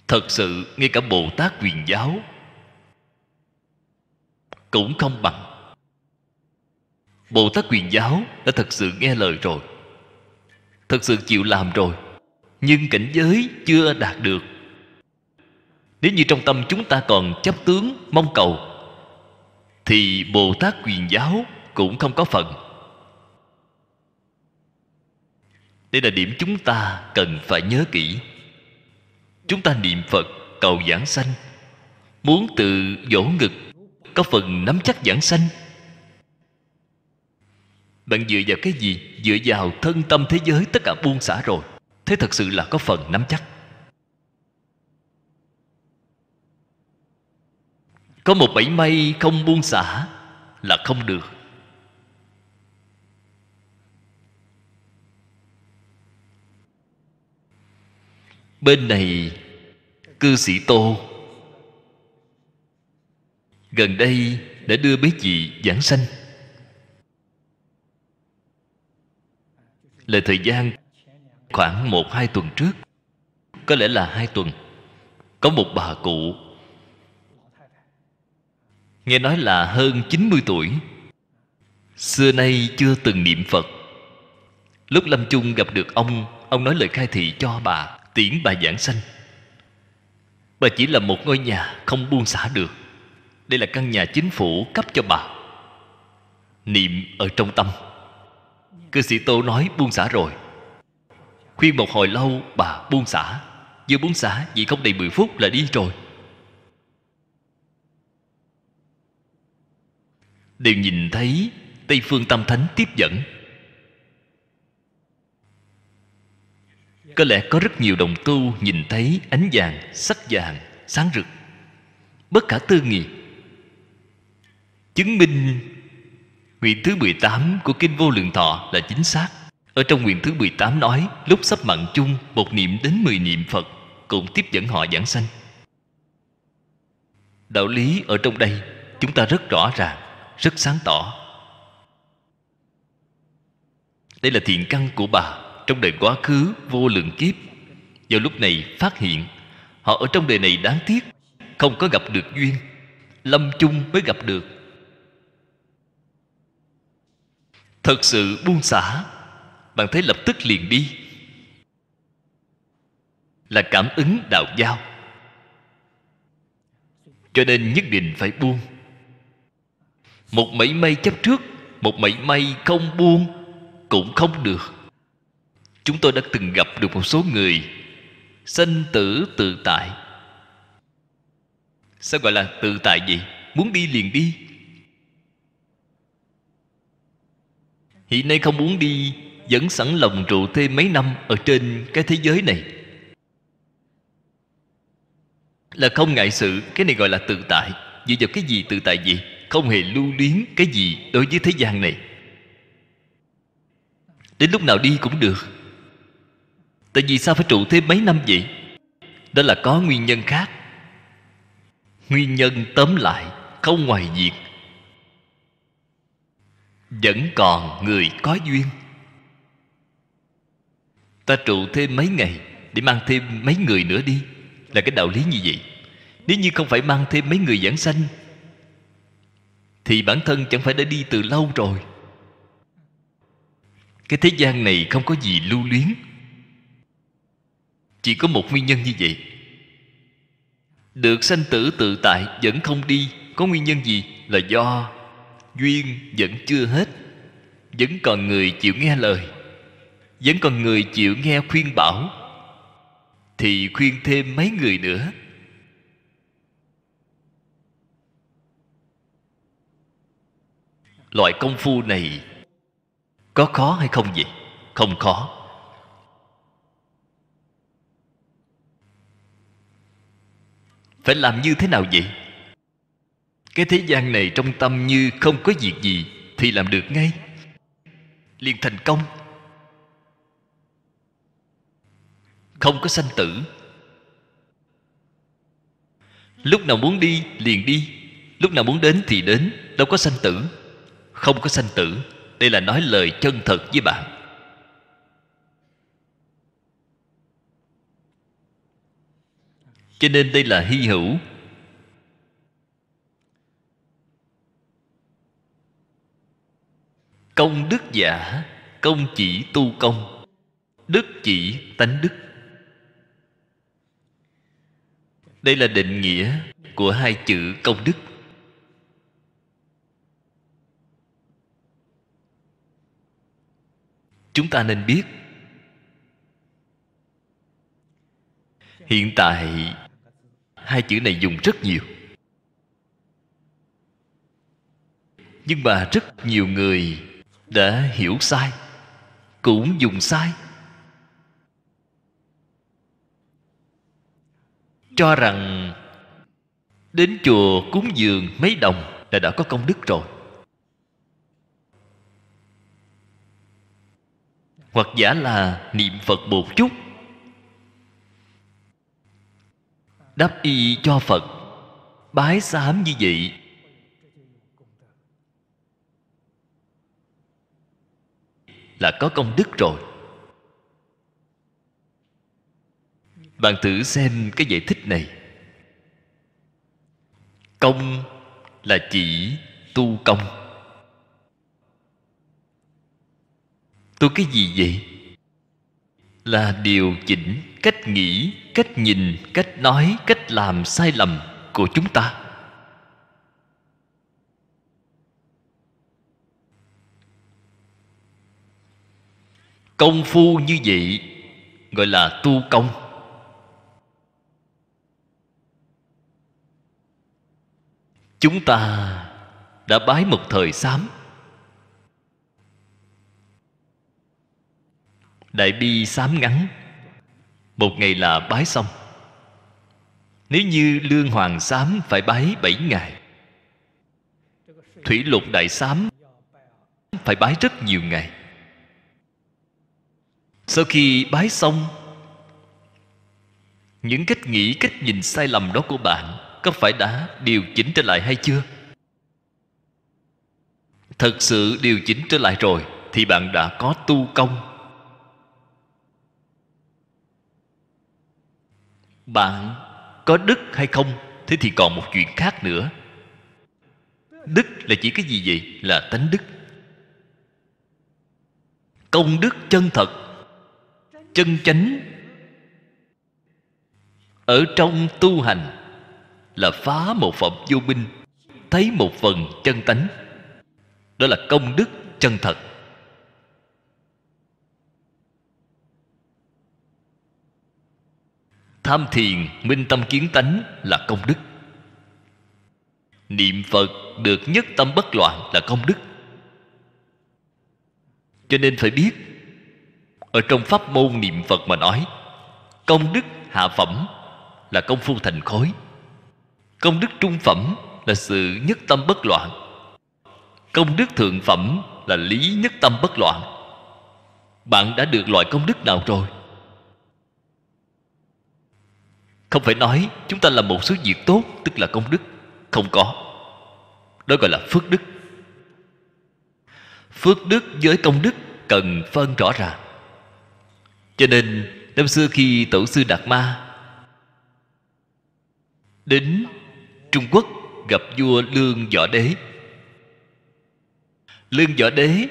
[SPEAKER 1] Thật sự ngay cả Bồ Tát Huyền Giáo cũng không bằng. Bồ Tát Huyền Giáo đã thật sự nghe lời rồi, thật sự chịu làm rồi, nhưng cảnh giới chưa đạt được. Nếu như trong tâm chúng ta còn chấp tướng mong cầu, thì Bồ Tát Huyền Giáo cũng không có phần. Đây là điểm chúng ta cần phải nhớ kỹ. Chúng ta niệm Phật cầu giảng sanh, muốn từ vỗ ngực có phần nắm chắc giảng sanh, Bạn dựa vào cái gì? Dựa vào thân tâm thế giới tất cả buông xả rồi. Thế thật sự là có phần nắm chắc. Có một mảy may không buông xả là không được. Bên này cư sĩ Tô gần đây đã đưa mấy vị giảng sanh, là thời gian khoảng 1-2 tuần trước, có lẽ là 2 tuần, có một bà cụ nghe nói là hơn 90 tuổi, xưa nay chưa từng niệm Phật. Lúc lâm chung gặp được ông nói lời khai thị cho bà, tiễn bà giảng sanh. Bà chỉ là một ngôi nhà không buông xả được. Đây là căn nhà chính phủ cấp cho bà. Niệm ở trong tâm. Cư sĩ Tô nói buông xả rồi. Khuyên một hồi lâu bà buông xả. Vừa buông xả chỉ không đầy 10 phút là đi rồi. Đều nhìn thấy Tây Phương Tam Thánh tiếp dẫn. Có lẽ có rất nhiều đồng tu nhìn thấy ánh vàng, sắc vàng, sáng rực, bất khả tư nghị, chứng minh nguyện thứ 18 của Kinh Vô Lượng Thọ là chính xác. Ở trong nguyện thứ 18 nói, lúc sắp mặn chung, 1 niệm đến 10 niệm Phật cũng tiếp dẫn họ giảng sanh. Đạo lý ở trong đây chúng ta rất rõ ràng, rất sáng tỏ. Đây là thiện căn của bà trong đời quá khứ vô lượng kiếp. Vào lúc này phát hiện họ ở trong đời này đáng tiếc không có gặp được duyên, lâm chung mới gặp được. Thật sự buông xả, bạn thấy lập tức liền đi, là cảm ứng đạo giao. Cho nên nhất định phải buông. Một mảy may chấp trước, một mảy may không buông cũng không được. Chúng tôi đã từng gặp được một số người sanh tử tự tại. Sao gọi là tự tại vậy? Muốn đi liền đi. Hiện nay không muốn đi, vẫn sẵn lòng trụ thêm mấy năm ở trên cái thế giới này, là không ngại sự. Cái này gọi là tự tại. Dựa vào cái gì tự tại gì? Không hề lưu luyến cái gì đối với thế gian này. Đến lúc nào đi cũng được. Tại vì sao phải trụ thêm mấy năm vậy? Đó là có nguyên nhân khác. Nguyên nhân tóm lại không ngoài việc vẫn còn người có duyên. Ta trụ thêm mấy ngày để mang thêm mấy người nữa đi, là cái đạo lý như vậy. Nếu như không phải mang thêm mấy người giảng sanh thì bản thân chẳng phải đã đi từ lâu rồi. Cái thế gian này không có gì lưu luyến, chỉ có một nguyên nhân như vậy. Được sanh tử tự tại vẫn không đi, có nguyên nhân gì? Là do duyên vẫn chưa hết, vẫn còn người chịu nghe lời, vẫn còn người chịu nghe khuyên bảo, thì khuyên thêm mấy người nữa. Loại công phu này có khó hay không vậy? Không khó. Phải làm như thế nào vậy? Cái thế gian này trong tâm như không có việc gì thì làm được ngay, liền thành công. Không có sanh tử. Lúc nào muốn đi liền đi, lúc nào muốn đến thì đến. Đâu có sanh tử. Không có sanh tử. Đây là nói lời chân thật với bạn. Cho nên đây là hy hữu. Công đức giả, công chỉ tu công, đức chỉ tánh đức. Đây là định nghĩa của hai chữ công đức. Chúng ta nên biết, hiện tại hai chữ này dùng rất nhiều, nhưng mà rất nhiều người đã hiểu sai, cũng dùng sai, cho rằng đến chùa cúng dường mấy đồng là đã có công đức rồi. Hoặc giả là niệm Phật một chút, đắp y cho Phật, bái sám như vậy là có công đức rồi. Bạn thử xem cái giải thích này. Công là chỉ tu công. Tu cái gì vậy? Là điều chỉnh cách nghĩ, cách nhìn, cách nói, cách làm sai lầm của chúng ta. Công phu như vậy gọi là tu công. Chúng ta đã bái một thời sám, đại bi sám ngắn, một ngày là bái xong. Nếu như lương hoàng sám phải bái 7 ngày, thủy lục đại sám phải bái rất nhiều ngày. Sau khi bái xong, những cách nghĩ, cách nhìn sai lầm đó của bạn có phải đã điều chỉnh trở lại hay chưa? Thật sự điều chỉnh trở lại rồi thì bạn đã có tu công. Bạn có đức hay không, thế thì còn một chuyện khác nữa. Đức là chỉ cái gì vậy? Là tánh đức. Công đức chân thật, chân chánh ở trong tu hành là phá một phẩm vô minh, thấy một phần chân tánh. Đó là công đức chân thật. Tham thiền minh tâm kiến tánh là công đức. Niệm Phật được nhất tâm bất loạn là công đức. Cho nên phải biết, ở trong pháp môn niệm Phật mà nói, công đức hạ phẩm là công phu thành khối, công đức trung phẩm là sự nhất tâm bất loạn, công đức thượng phẩm là lý nhất tâm bất loạn. Bạn đã được loại công đức nào rồi? Không phải nói chúng ta làm một số việc tốt tức là công đức. Không có. Đó gọi là phước đức. Phước đức với công đức cần phân rõ ràng. Cho nên năm xưa khi Tổ sư Đạt Ma đến Trung Quốc gặp vua Lương Võ Đế, Lương Võ Đế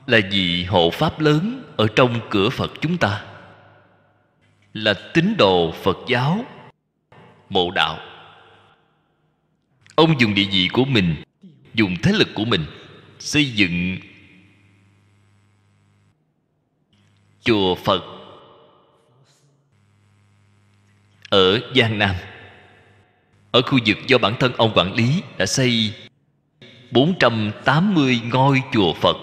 [SPEAKER 1] là vị hộ pháp lớn ở trong cửa Phật chúng ta, là tín đồ Phật giáo Mộ Đạo. Ông dùng địa vị của mình, dùng thế lực của mình xây dựng chùa Phật ở Giang Nam. Ở khu vực do bản thân ông quản lý đã xây 480 ngôi chùa Phật.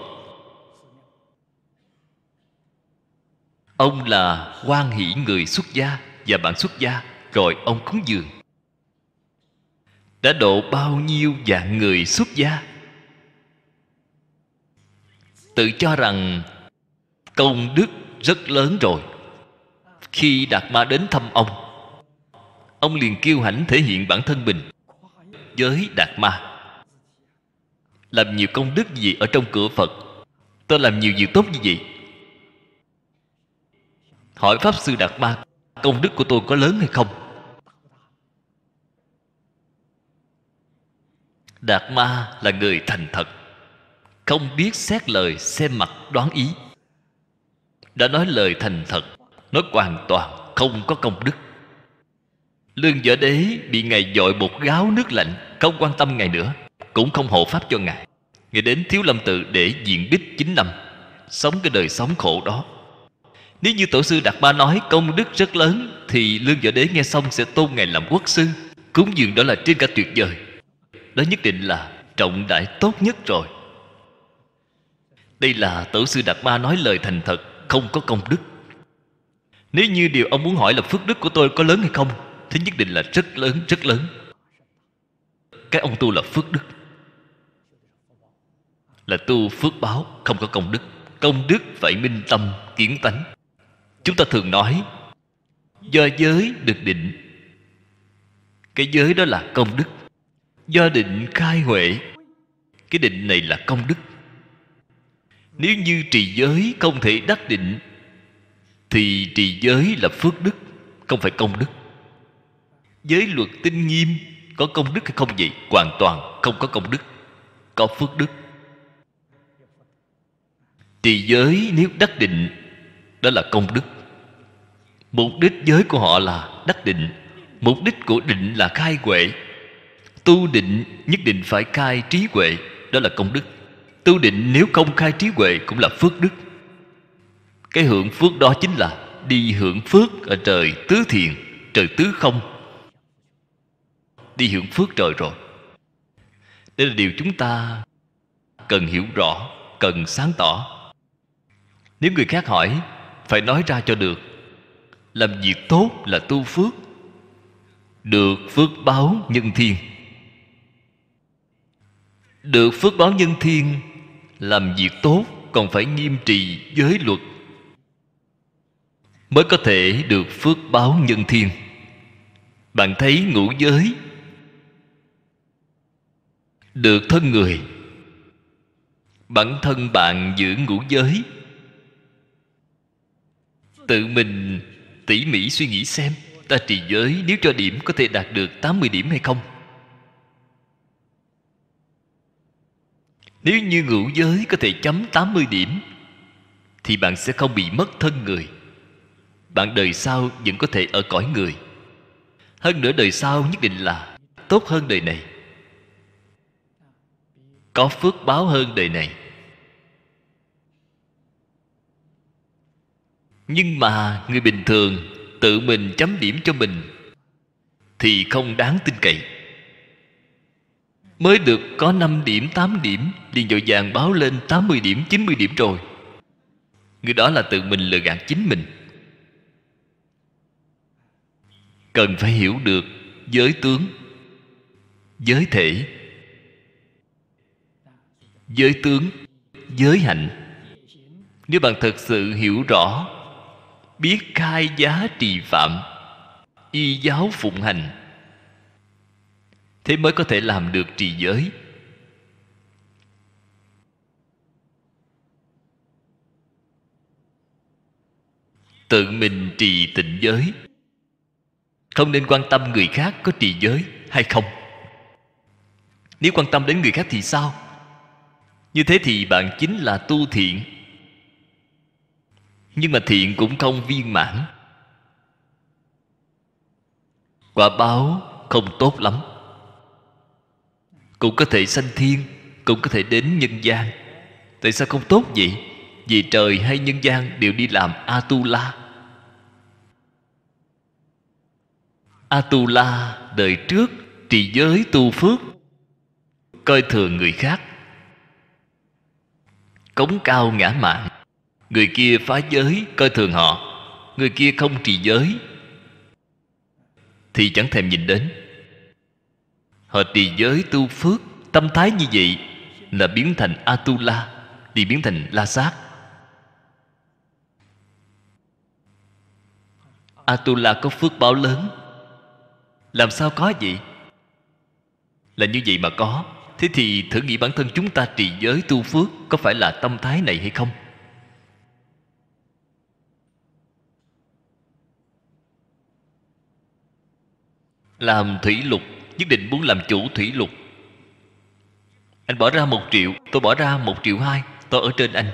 [SPEAKER 1] Ông là hoan hỷ người xuất gia và bạn xuất gia, rồi ông cúng dường. Đã độ bao nhiêu vạn người xuất gia. Tự cho rằng công đức rất lớn rồi. Khi Đạt Ma đến thăm ông liền kiêu hãnh thể hiện bản thân mình với Đạt Ma. Làm nhiều công đức gì ở trong cửa Phật, tôi làm nhiều việc tốt như vậy. Hỏi Pháp Sư Đạt Ma, công đức của tôi có lớn hay không? Đạt Ma là người thành thật, không biết xét lời xem mặt đoán ý. Đã nói lời thành thật, nói hoàn toàn không có công đức. Lương Võ Đế bị Ngài dội một gáo nước lạnh, không quan tâm Ngài nữa, cũng không hộ pháp cho Ngài. Ngài đến Thiếu Lâm Tự để diện bích 9 năm, sống cái đời sống khổ đó. Nếu như Tổ sư Đạt Ma nói công đức rất lớn, thì Lương Võ Đế nghe xong sẽ tôn Ngài làm quốc sư, cúng dường, đó là trên cả tuyệt vời. Đó nhất định là trọng đại tốt nhất rồi. Đây là Tổ sư Đạt Ma nói lời thành thật, không có công đức. Nếu như điều ông muốn hỏi là phước đức của tôi có lớn hay không, thì nhất định là rất lớn, rất lớn. Cái ông tu là phước đức, là tu phước báo, không có công đức. Công đức phải minh tâm kiến tánh. Chúng ta thường nói do giới được định, cái giới đó là công đức. Do định khai huệ, cái định này là công đức. Nếu như trì giới không thể đắc định, thì trì giới là phước đức, không phải công đức. Giới luật tinh nghiêm có công đức hay không vậy? Hoàn toàn không có công đức, có phước đức. Trì giới nếu đắc định, đó là công đức. Mục đích giới của họ là đắc định. Mục đích của định là khai huệ. Tu định nhất định phải khai trí huệ, đó là công đức. Tu định nếu không khai trí huệ cũng là phước đức. Cái hưởng phước đó chính là đi hưởng phước ở trời tứ thiền, trời tứ không. Đi hưởng phước trời rồi. Đây là điều chúng ta cần hiểu rõ, cần sáng tỏ. Nếu người khác hỏi, phải nói ra cho được. Làm việc tốt là tu phước, được phước báo nhân thiên. Được phước báo nhân thiên, làm việc tốt còn phải nghiêm trì giới luật, mới có thể được phước báo nhân thiên. Bạn thấy ngũ giới được thân người, bản thân bạn giữ ngũ giới, tự mình tỉ mỉ suy nghĩ xem, ta trì giới nếu cho điểm có thể đạt được 80 điểm hay không? Nếu như ngũ giới có thể chấm 80 điểm, thì bạn sẽ không bị mất thân người. Bạn đời sau vẫn có thể ở cõi người. Hơn nữa đời sau nhất định là tốt hơn đời này, có phước báo hơn đời này. Nhưng mà người bình thường tự mình chấm điểm cho mình thì không đáng tin cậy. Mới được có 5 điểm, 8 điểm liền vội vàng báo lên 80 điểm, 90 điểm rồi. Người đó là tự mình lừa gạt chính mình. Cần phải hiểu được giới tướng, giới thể, giới tướng, giới hạnh. Nếu bạn thật sự hiểu rõ, biết khai giá trì phạm, y giáo phụng hành, thế mới có thể làm được trì giới. Tự mình trì tịnh giới, không nên quan tâm người khác có trì giới hay không. Nếu quan tâm đến người khác thì sao? Như thế thì bạn chính là tu thiện, nhưng mà thiện cũng không viên mãn, quả báo không tốt lắm. Cũng có thể sanh thiên, cũng có thể đến nhân gian. Tại sao không tốt vậy? Vì trời hay nhân gian đều đi làm Atula. Atula đời trước trì giới tu phước, coi thường người khác, cống cao ngã mạn. Người kia phá giới, coi thường họ. Người kia không trì giới thì chẳng thèm nhìn đến. Họ trì giới tu phước, tâm thái như vậy là biến thành Atula, thì biến thành La Sát. Atula có phước báo lớn. Làm sao có vậy? Là như vậy mà có. Thế thì thử nghĩ bản thân chúng ta trì giới tu phước có phải là tâm thái này hay không? Làm thủy lục, nhất định muốn làm chủ thủy lục. Anh bỏ ra 1 triệu, tôi bỏ ra 1,2 triệu, tôi ở trên anh.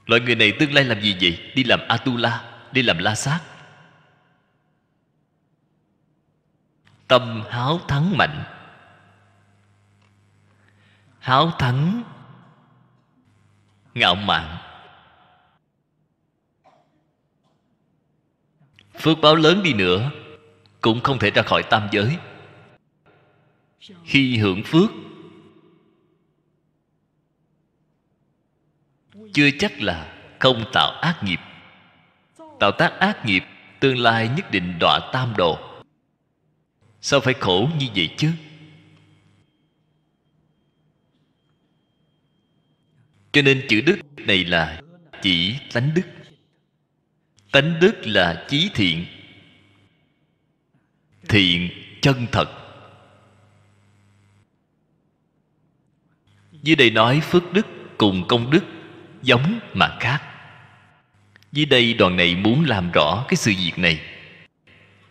[SPEAKER 1] Loại người này tương lai làm gì vậy? Đi làm Atula, đi làm La Sát. Tâm háo thắng mạnh, háo thắng ngạo mạn. Phước báo lớn đi nữa cũng không thể ra khỏi tam giới. Khi hưởng phước, chưa chắc là không tạo ác nghiệp. Tạo tác ác nghiệp, tương lai nhất định đọa tam đồ. Sao phải khổ như vậy chứ? Cho nên chữ đức này là chỉ tánh đức. Tánh đức là chí thiện, thiện chân thật. Dưới đây nói phước đức cùng công đức giống mà khác. Dưới đây đoạn này muốn làm rõ cái sự việc này.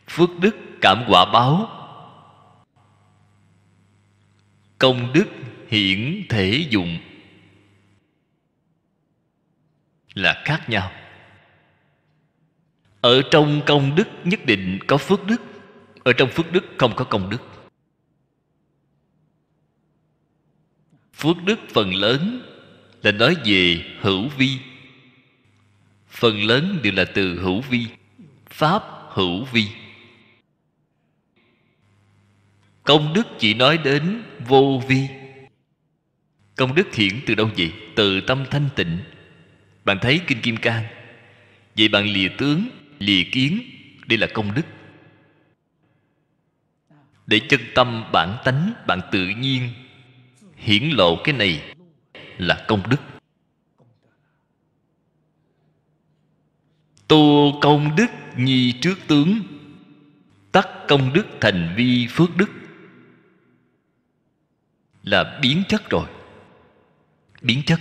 [SPEAKER 1] Phước đức cảm quả báo, công đức hiển thể dụng là khác nhau. Ở trong công đức nhất định có phước đức, ở trong phước đức không có công đức. Phước đức phần lớn là nói về hữu vi. Phần lớn đều là từ hữu vi, pháp hữu vi. Công đức chỉ nói đến vô vi. Công đức hiển từ đâu vậy? Từ tâm thanh tịnh. Bạn thấy Kinh Kim Cang, vậy bạn lìa tướng, lìa kiến, đây là công đức. Để chân tâm bản tánh, bạn tự nhiên hiển lộ cái này là công đức. Tu công đức nhi trước tướng, tắc công đức thành vi phước đức, là biến chất rồi. Biến chất.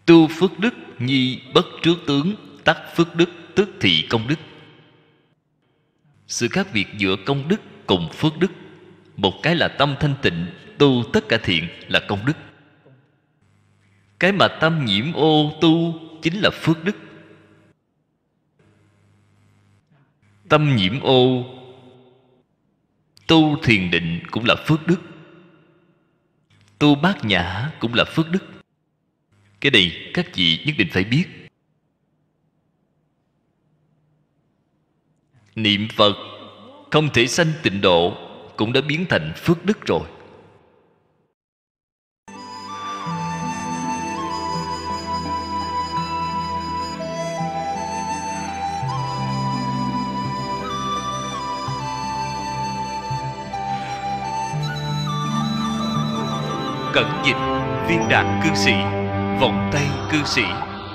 [SPEAKER 1] Tu phước đức nhi bất trước tướng, tắc phước đức tức thị công đức. Sự khác biệt giữa công đức cùng phước đức, một cái là tâm thanh tịnh, tu tất cả thiện là công đức. Cái mà tâm nhiễm ô tu chính là phước đức. Tâm nhiễm ô tu thiền định cũng là phước đức. Tu bát nhã cũng là phước đức. Cái này các vị nhất định phải biết. Niệm Phật không thể sanh tịnh độ cũng đã biến thành phước đức rồi. Cẩn dịch Viên Đạt Cư Sĩ, Vọng Tây Cư Sĩ,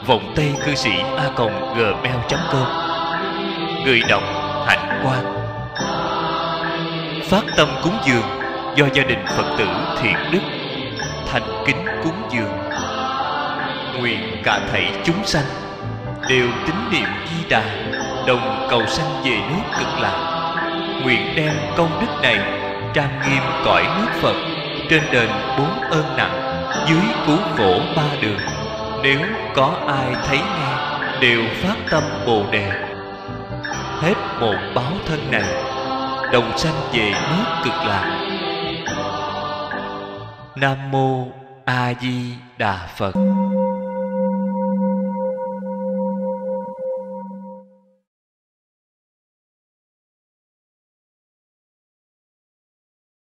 [SPEAKER 1] Vọng Tây Cư Sĩ @gmail.com. Người đọc Hạnh Quang. Phát tâm cúng dường do gia đình Phật tử Thiện Đức thành kính cúng dường. Nguyện cả thảy chúng sanh đều tín niệm Di Đà, đồng cầu sanh về nước Cực Lạc. Nguyện đem công đức này trang nghiêm cõi nước Phật, trên đền 4 ơn nặng, dưới cứu khổ 3 đường. Nếu có ai thấy nghe đều phát tâm Bồ Đề, hết một báo thân này đồng sanh về nước Cực Lạc. Nam mô A Di Đà Phật.